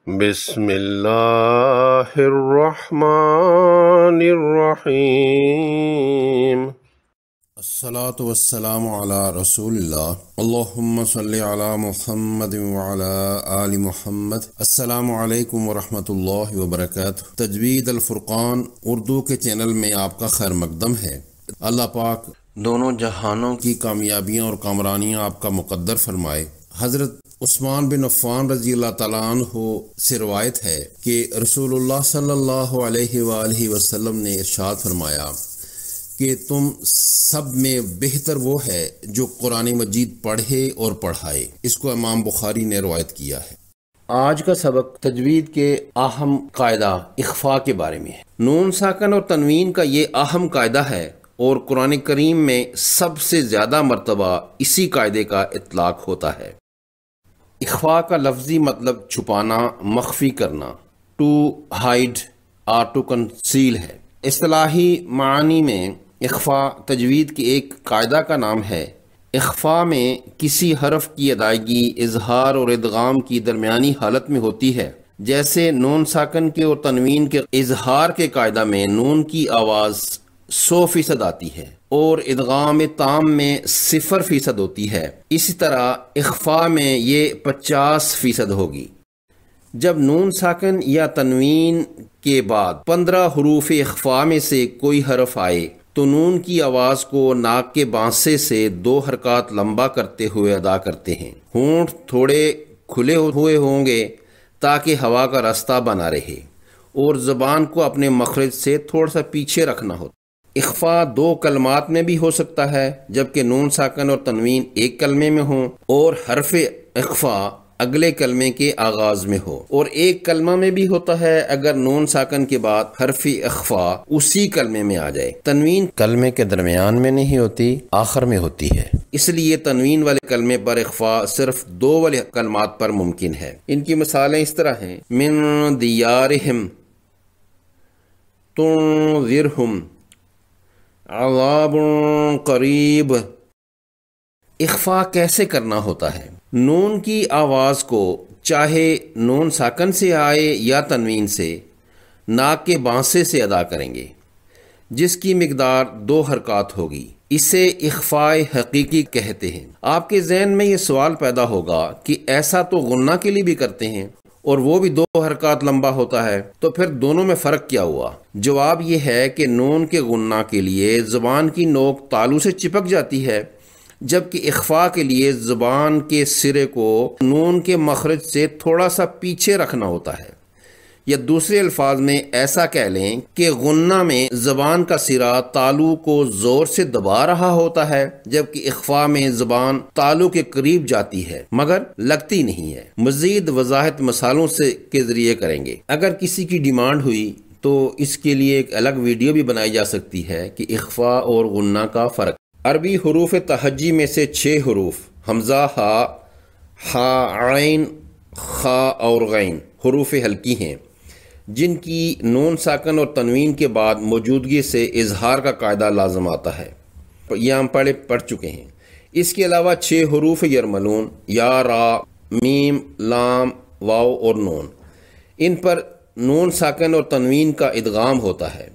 بسم اللہ الرحمن الرحیم۔ الصلاة والسلام علی رسول اللہ، اللہم صلی علی محمد وعلی آل محمد۔ السلام علیکم ورحمۃ اللہ وبرکاتہ۔ تجوید الفرقان اردو کے چینل میں آپ کا خیر مقدم ہے۔ اللہ پاک دونوں جہانوں کی کامیابیاں اور کامرانیاں آپ کا مقدر فرمائے۔ حضرت عثمان بن عفان رضی اللہ تعالیٰ عنہ سے روایت ہے کہ رسول اللہ صلی اللہ علیہ وآلہ وسلم نے ارشاد فرمایا کہ تم سب میں بہتر وہ ہے جو قرآن مجید پڑھے اور پڑھائے۔ اس کو امام بخاری نے روایت کیا ہے۔ آج کا سبق تجوید کے اہم قاعدہ اخفاء کے بارے میں ہے۔ نون ساکن اور تنوین کا یہ اہم قاعدہ ہے اور قرآن کریم میں سب سے زیادہ مرتبہ اسی قاعدے کا اطلاق ہوتا ہے۔ اخفاء کا لفظی مطلب چھپانا، مخفی کرنا، ٹو ہائڈ اور ٹو کنسیل ہے۔ اصطلاحی معنی میں اخفاء تجوید کے ایک قاعدہ کا نام ہے۔ اخفاء میں کسی حرف کی ادائیگی اظہار اور ادغام کی درمیانی حالت میں ہوتی ہے، جیسے نون ساکن کے اور تنوین کے اظہار کے قاعدہ میں نون کی آواز 100% آتی ہے اور ادغام تام میں 0% ہوتی ہے۔ اسی طرح اخفاء میں یہ 50% ہوگی۔ جب نون ساکن یا تنوین کے بعد 15 حروف اخفاء میں سے کوئی حرف آئے تو نون کی آواز کو ناک کے بانسے سے 2 حرکات لمبا کرتے ہوئے ادا کرتے ہیں۔ ہونٹ تھوڑے کھلے ہوئے ہوں گے تاکہ ہوا کا راستہ بنا رہے اور زبان کو اپنے مخرج سے تھوڑا سا پیچھے رکھنا ہو۔ اخفاء 2 کلمات میں بھی ہو سکتا ہے، جبکہ نون ساکن اور تنوین ایک کلمے میں ہوں اور حرف اخفاء اگلے کلمے کے آغاز میں ہو، اور ایک کلمہ میں بھی ہوتا ہے اگر نون ساکن کے بعد حرف اخفاء اسی کلمے میں آ جائے۔ تنوین کلمے کے درمیان میں نہیں ہوتی، آخر میں ہوتی ہے، اس لیے تنوین والے کلمے پر اخفاء صرف 2 والے کلمات پر ممکن ہے۔ ان کی مثالیں اس طرح ہیں: من دیارہم، تنذرہم، عذاب قریب۔ اخفاء کیسے کرنا ہوتا ہے؟ نون کی آواز کو چاہے نون ساکن سے آئے یا تنوین سے ناک کے بانسے سے ادا کریں گے، جس کی مقدار 2 حرکات ہوگی۔ اسے اخفاء حقیقی کہتے ہیں۔ آپ کے ذہن میں یہ سوال پیدا ہوگا کہ ایسا تو غنہ کے لیے بھی کرتے ہیں اور وہ بھی 2 حرکات لمبا ہوتا ہے، تو پھر دونوں میں فرق کیا ہوا؟ جواب یہ ہے کہ نون کے غنہ کے لیے زبان کی نوک تالو سے چپک جاتی ہے، جبکہ اخفاء کے لیے زبان کے سرے کو نون کے مخرج سے تھوڑا سا پیچھے رکھنا ہوتا ہے، یا دوسرے الفاظ میں ایسا کہہ لیں کہ غنہ میں زبان کا سرا تالو کو زور سے دبا رہا ہوتا ہے، جبکہ اخفاء میں زبان تالو کے قریب جاتی ہے مگر لگتی نہیں ہے۔ مزید وضاحت مثالوں کے ذریعے کریں گے۔ اگر کسی کی ڈیمانڈ ہوئی تو اس کے لیے ایک الگ ویڈیو بھی بنائی جا سکتی ہے کہ اخفاء اور غنہ کا فرق۔ عربی حروف تہجی میں سے 6 حروف حمزہ، ہا، حا، عین، خا اور غین حروف حلقی ہیں، جن کی نون ساکن اور تنوین کے بعد موجودگی سے اظہار کا قاعدہ لازم آتا ہے۔ یہ ہم پڑھ چکے ہیں۔ اس کے علاوہ 6 حروف یرملون، یا، را، میم، لام، واو اور نون، ان پر نون ساکن اور تنوین کا ادغام ہوتا ہے۔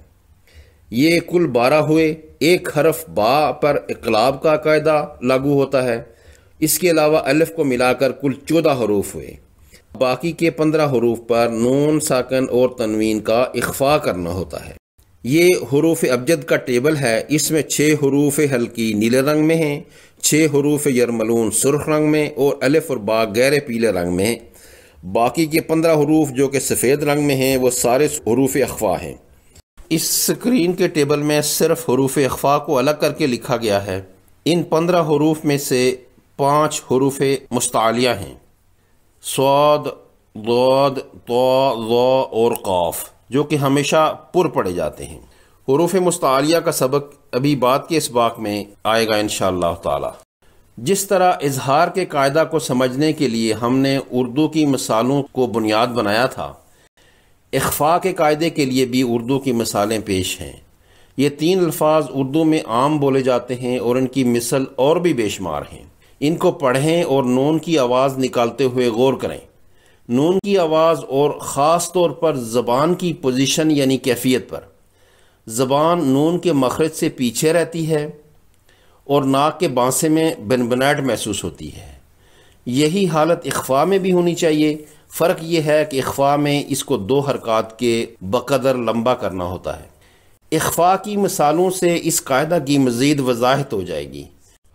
یہ کل 12 ہوئے۔ ایک حرف با پر اقلاب کا قاعدہ لاگو ہوتا ہے۔ اس کے علاوہ الف کو ملا کر کل 14 حروف ہوئے۔ باقی کے 15 حروف پر نون ساکن اور تنوین کا اخفاء کرنا ہوتا ہے۔ یہ حروف ابجد کا ٹیبل ہے۔ اس میں 6 حروف حلقی نیلے رنگ میں ہیں، 6 حروف یرملون سرخ رنگ میں اور الف اور با گہرے پیلے رنگ میں ہیں۔ باقی کے 15 حروف جو کہ سفید رنگ میں ہیں وہ سارے حروف اخفاء ہیں۔ اس سکرین کے ٹیبل میں صرف حروف اخفاء کو الگ کر کے لکھا گیا ہے۔ ان 15 حروف میں سے 5 حروف مستعلیہ ہیں: صاد، ضاد، طا، ظا اور قاف، جو کہ ہمیشہ پر پڑھے جاتے ہیں۔ حروف مستعلیہ کا سبق ابھی بعد کے اسباق میں آئے گا انشاءاللہ تعالی۔ جس طرح اظہار کے قاعدہ کو سمجھنے کے لیے ہم نے اردو کی مثالوں کو بنیاد بنایا تھا، اخفاء کے قاعدے کے لیے بھی اردو کی مثالیں پیش ہیں۔ یہ 3 الفاظ اردو میں عام بولے جاتے ہیں اور ان کی مثل اور بھی بے شمار ہیں۔ ان کو پڑھیں اور نون کی آواز نکالتے ہوئے غور کریں۔ نون کی آواز اور خاص طور پر زبان کی پوزیشن یعنی کیفیت پر زبان نون کے مخرج سے پیچھے رہتی ہے اور ناک کے بانسے میں بنبناہٹ محسوس ہوتی ہے۔ یہی حالت اخفاء میں بھی ہونی چاہیے۔ فرق یہ ہے کہ اخفاء میں اس کو 2 حرکات کے بقدر لمبا کرنا ہوتا ہے۔ اخفاء کی مثالوں سے اس قاعدہ کی مزید وضاحت ہو جائے گی۔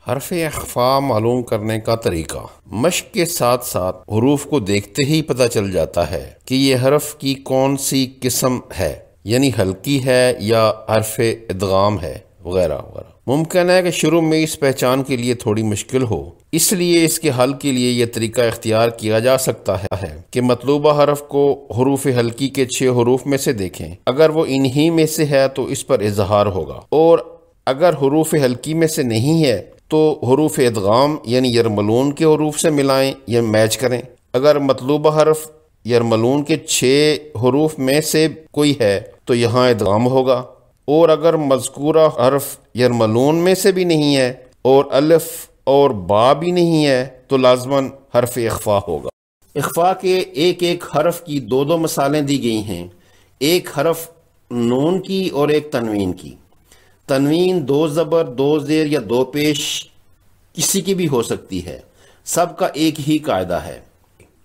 حرف اخفاء معلوم کرنے کا طریقہ۔ مشق کے ساتھ ساتھ حروف کو دیکھتے ہی پتہ چل جاتا ہے کہ یہ حرف کی کون سی قسم ہے، یعنی ہلکی ہے یا حرف ادغام ہے وغیرہ وغیرہ۔ ممکن ہے کہ شروع میں اس پہچان کے لیے تھوڑی مشکل ہو، اس لیے اس کے حل کے لیے یہ طریقہ اختیار کیا جا سکتا ہے کہ مطلوبہ حرف کو حروف ہلکی کے 6 حروف میں سے دیکھیں۔ اگر وہ انہی میں سے ہے تو اس پر اظہار ہوگا، اور اگر حروف ہلکی میں سے نہیں ہے تو حروف ادغام یعنی یرملون کے حروف سے ملائیں یا میچ کریں۔ اگر مطلوبہ حرف یرملون کے 6 حروف میں سے کوئی ہے تو یہاں ادغام ہوگا، اور اگر مذکورہ حرف یرملون میں سے بھی نہیں ہے اور الف اور با بھی نہیں ہے تو لازماً حرف اخفاء ہوگا۔ اخفاء کے ایک ایک حرف کی 2 مثالیں دی گئی ہیں، ایک حرف نون کی اور ایک تنوین کی۔ تنوین 2 زبر 2 زیر یا 2 پیش کسی کی بھی ہو سکتی ہے، سب کا ایک ہی قاعدہ ہے۔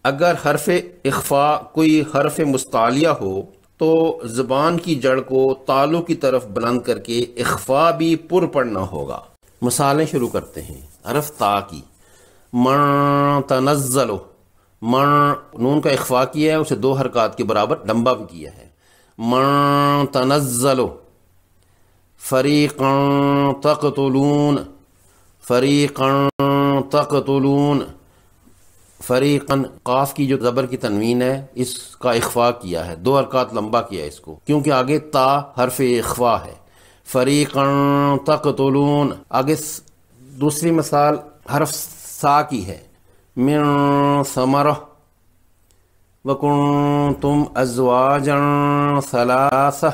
اگر حرف اخفاء کوئی حرف مستعلیہ ہو تو زبان کی جڑ کو تالو کی طرف بلند کر کے اخفاء بھی پر پڑھنا ہوگا۔ مثالیں شروع کرتے ہیں۔ حرف تا کی، من تنزل، من نون کا اخفاء کیا ہے، اسے 2 حرکات کے برابر لمبا بھی کیا ہے۔ من تنزل، فریقا تقتلون، فریقا تقتلون، فریقاً قاف کی جو زبر کی تنوین ہے اس کا اخفاء کیا ہے، 2 حرکات لمبا کیا ہے اس کو، کیونکہ آگے تا حرف اخفاء ہے۔ فریقاً تقتلون۔ آگے دوسری مثال حرف سا کی ہے، من ثمرہ، وکنتم ازواجا ثلاثہ،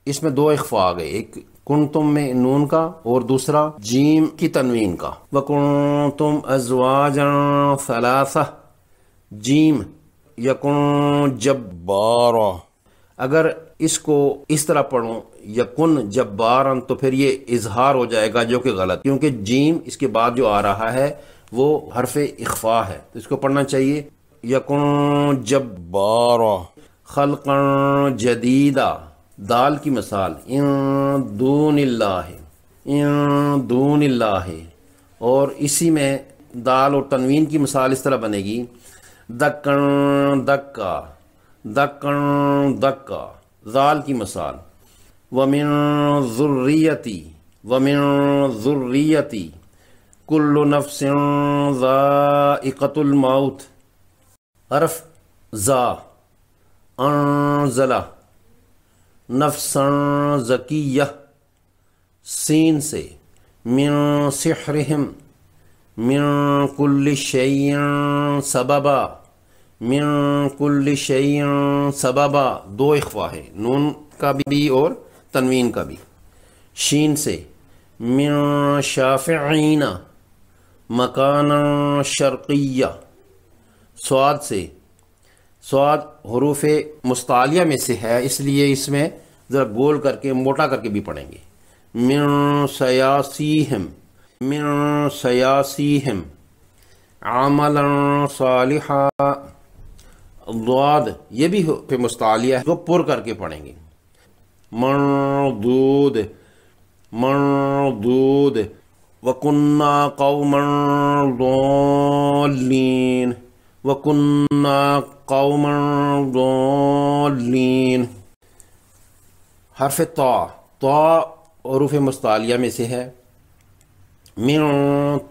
اس میں 2 اخفاء آ گئے، ایک کنتم میں نون کا اور دوسرا جیم کی تنوین کا۔ وکنتم ازواجا ثلاثہ، جیم یکن جبارا۔ اگر اس کو اس طرح پڑھوں یکن جبارا تو پھر یہ اظہار ہو جائے گا، جو کہ غلط، کیونکہ جیم اس کے بعد جو آ رہا ہے وہ حرف اخفاء ہے، تو اس کو پڑھنا چاہیے یکن جبارا۔ خلقا جدیدہ، دال کی مثال ان دون اللہ، ان دون اللہ، اور اسی میں دال اور تنوین کی مثال اس طرح بنے گی دکن دکا، دکن دکا۔ ذال کی مثال ومن ذریتی، ومن ذریتی، کل نفس ذائقۃ الموت۔ حرف ذا، انزلہ، نفسا زکیہ، سین سے من سحرہم، من کل شیء سببا، من کل شیء سببا، 2 اخفاء ہے، نون کا بھی اور تنوین کا بھی۔ شین سے من شافعین، مکانا شرقیہ۔ صاد سے، صاد حروف مستعلیہ میں سے ہے، اس لیے اس میں ذرا گول کر کے موٹا کر کے بھی پڑھیں گے۔ من سیاسیہم، من سیاسیہم، عملا صالحا۔ ضاد یہ بھی حروف مستعلیہ ہے، وہ پر کر کے پڑھیں گے۔ مردود، مردود، وَكُنَّا قَوْمًا ضَالِّينَ، وَكُنَّا قَوْمًا ضَالِّينَ۔ حرف طا، طا حروف مستعلیہ میں سے ہے۔ من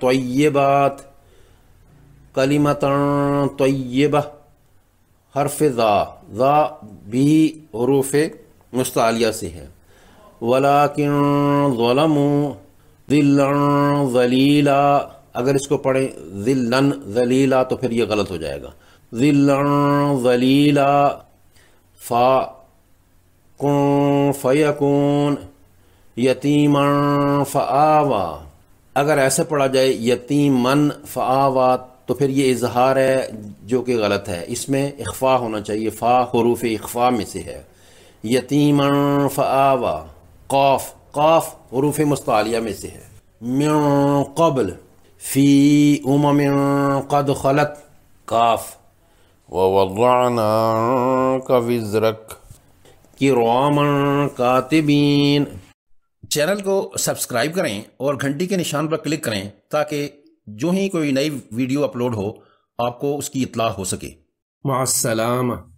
طیبات، کلمۃ طیبہ۔ حرف ذا، ذا بھی حروف مستعلیہ سے ہے۔ وَلَكِنْ ظَلَمُوا ذِلًّا ذَلِيلًا، اگر اس کو پڑھیں ذِلًّا ذَلِيلًا تو پھر یہ غلط ہو جائے گا۔ ذِلًّا ذَلِيلًا۔ فا، کن فیکون، یتیما فآوا، اگر ایسے پڑھا جائے یتیمن فآوا تو پھر یہ اظہار ہے جو کہ غلط ہے، اس میں اخفا ہونا چاہیے، فا حروف اخفا میں سے ہے۔ یتیما فآوا، قاف قاف حروف مستعلیہ میں سے ہے۔ من قبل، فی امم قد خلت، کاف۔ ووضعنا عنك وزرك، کراما کاتبین۔ چینل کو سبسکرائب کریں اور گھنٹی کے نشان پر کلک کریں تاکہ جو ہی کوئی نئی ویڈیو اپلوڈ ہو آپ کو اس کی اطلاع ہو سکے۔ مع السلامة۔